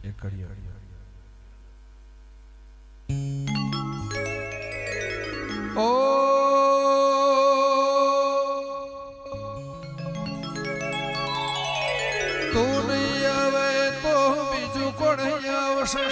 એ કરીએ. ઓ તું નહીં આવે તો બીજું કોણ આવશે.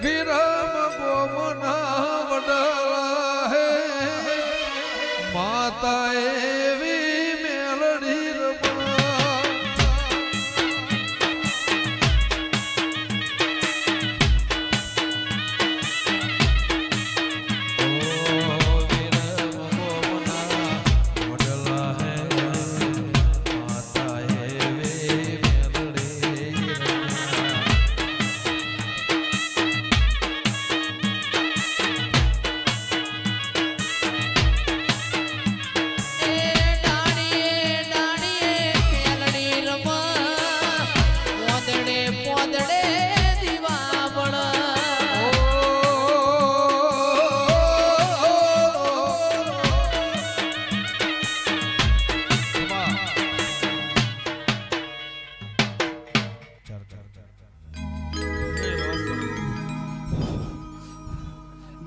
વિરમ ગોમના વડલા હે માતા એવી મેલડી રમા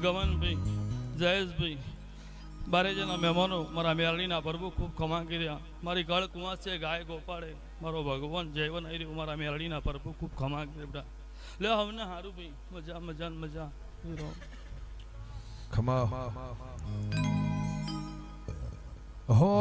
ગમનભાઈ જયેશભાઈ બારેજના મહેમાનો મારા મેરડીના પ્રભુ ખૂબ ખમા કર્યા મારી ગળ કુંવાસ છે ગાય ગોપાળે મારો ભગવાન જયવન આવી રહ્યો મારા મેરડીના પ્રભુ ખૂબ ખમા કર્યા લે હમને હારું ભાઈ મજા મજા મજા ખમા હો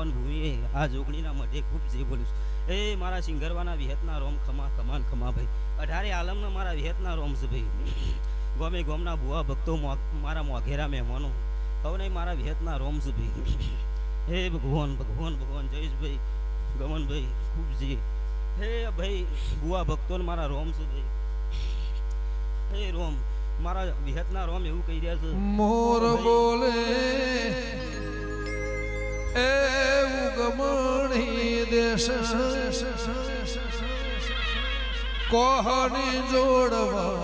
પાવન ભૂમિએ આ જોગણીના મઢે ખૂબ જે બોલું છું. એ મારા સિંગરવાના વિહતના રોમ ખમા કમાન ખમા ભાઈ. 18 આલમના મારા વિહતના રોમ છે ભાઈ. ગોમે ગોમના ભુવા ભક્તો મારા મોઘેરા મહેમાનો હવે મારા વિહતના રોમ છે ભાઈ. હે ભગવાન ભગવાન ભગવાન જયેશભાઈ ગમનભાઈ ખૂબ જે હે ભાઈ ભુવા ભક્તોને મારા રોમ છે ભાઈ. હે રોમ મારા વિહતના રોમ એવું કહી રહ્યા છે મોર બોલે એ ઉગમણી દેશ કોહની જોડવા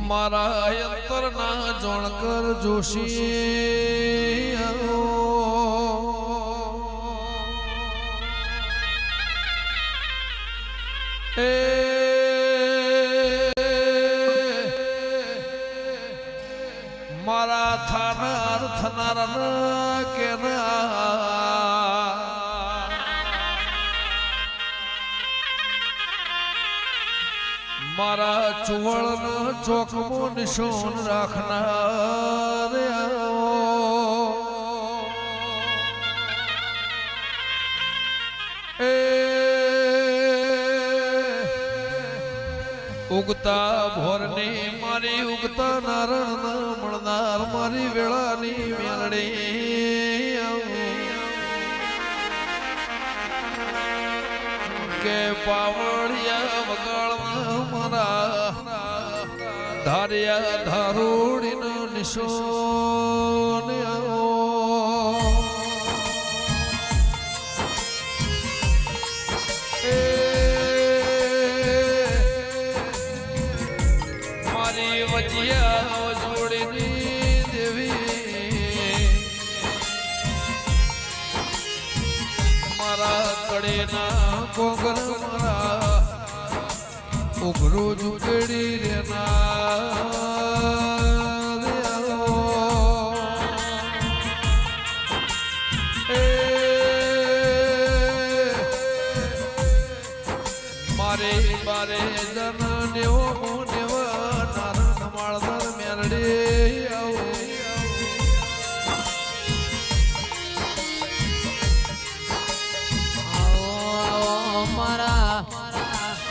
મારા અંતરના જોણકર જોશી એ મારા થાનાર થનાર કેના મારા ચુવળ ચોકમો નિશોન રાખનાર એ ઉગતા ભોરની મારી ઉગતા નારણ મળનાર મારી વેળાની મેલડી કે પાવળિયા વગાળવા મારા ધાર્યા ધારોડીનો નિશોન એ મારી વજિયા જોડીની દેવી મારા કડેના કોગર મારા ઉઘરો ઝુકડી રેના એ મારે બારે જન નેવો નેવ નારણ માળદર મેરડે આવો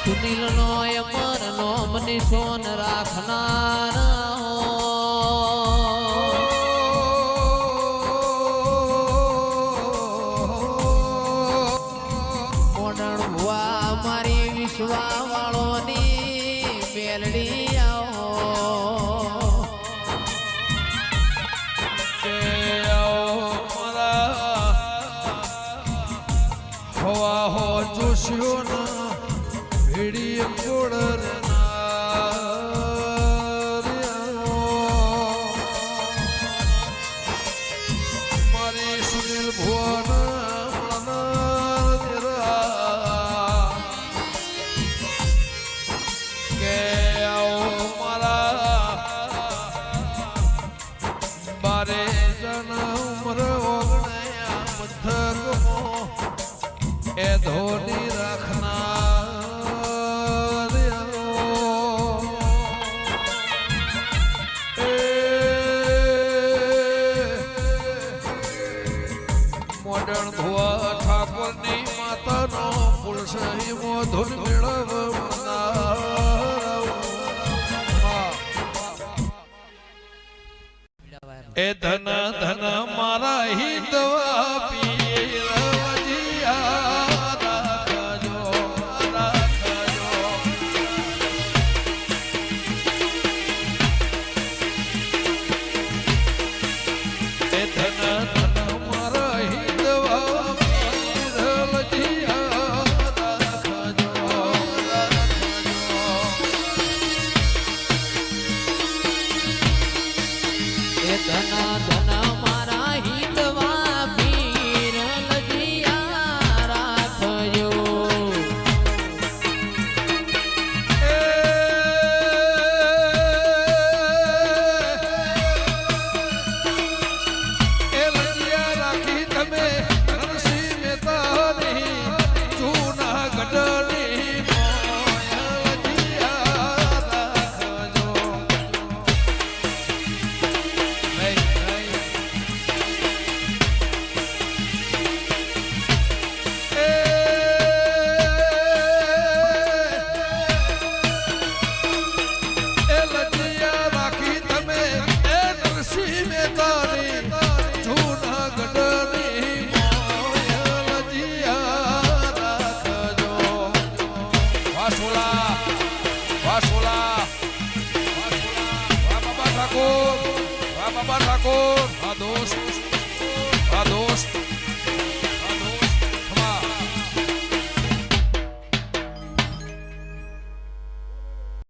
સુનિલ નો અમર નો મની સોન રાખનાર મોડણ ભુવા મારી વિશ્વા વાળોની મેલડી આવો કે આવો મારા હવા હો જોશીઓ ના ભેડી ગોળર મારી સુનિલ ભુવન કે આવો મારા બારે જન ઉમર ઓગણયા મથકમો એ ધોની રાખનાર મોડણ ભુવા ઠાકોરની માતાનો પુલસહી મોધુન મેળવનાર એ ધન